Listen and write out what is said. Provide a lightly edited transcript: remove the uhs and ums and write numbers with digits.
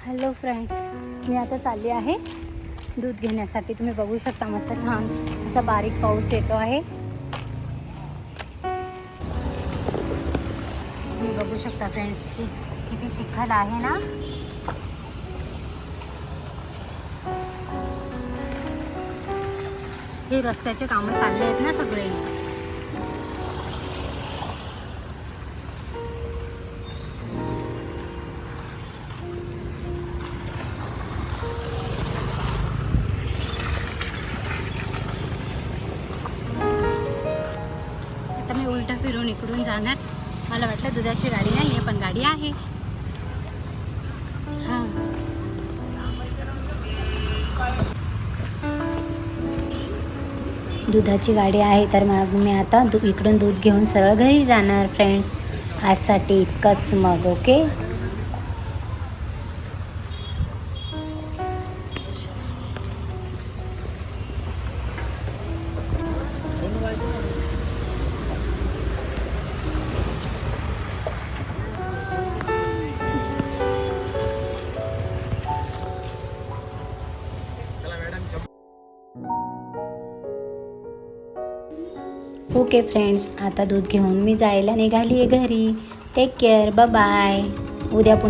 Hello friends, मी आता चालली आहे दूध घेण्यासाठी. तुम्ही बघू शकता मस्त छान असा बारीक पाऊस येतो आहे. तुम्ही बघू शकता फ्रेंड्स किती चिखल आहे ना. हे रस्त्याचे कामं चालले आहेत ना सगळे. आता मी उलटं फिरून इकडून जाणार. मला वाटलं दुधाची गाडी नाही आहे, पण गाडी आहे. हां, दुधाची गाडी आहे. तर मग मी आता इकडून दूध घेऊन सरळ घरी जाणार फ्रेंड्स. आजसाठी इतकंच मग. ओके. ओके फ्रेंड्स, आता दूध घेऊन मी जायला निघाली आहे घरी. Take care. Bye bye. उद्या पुन्हा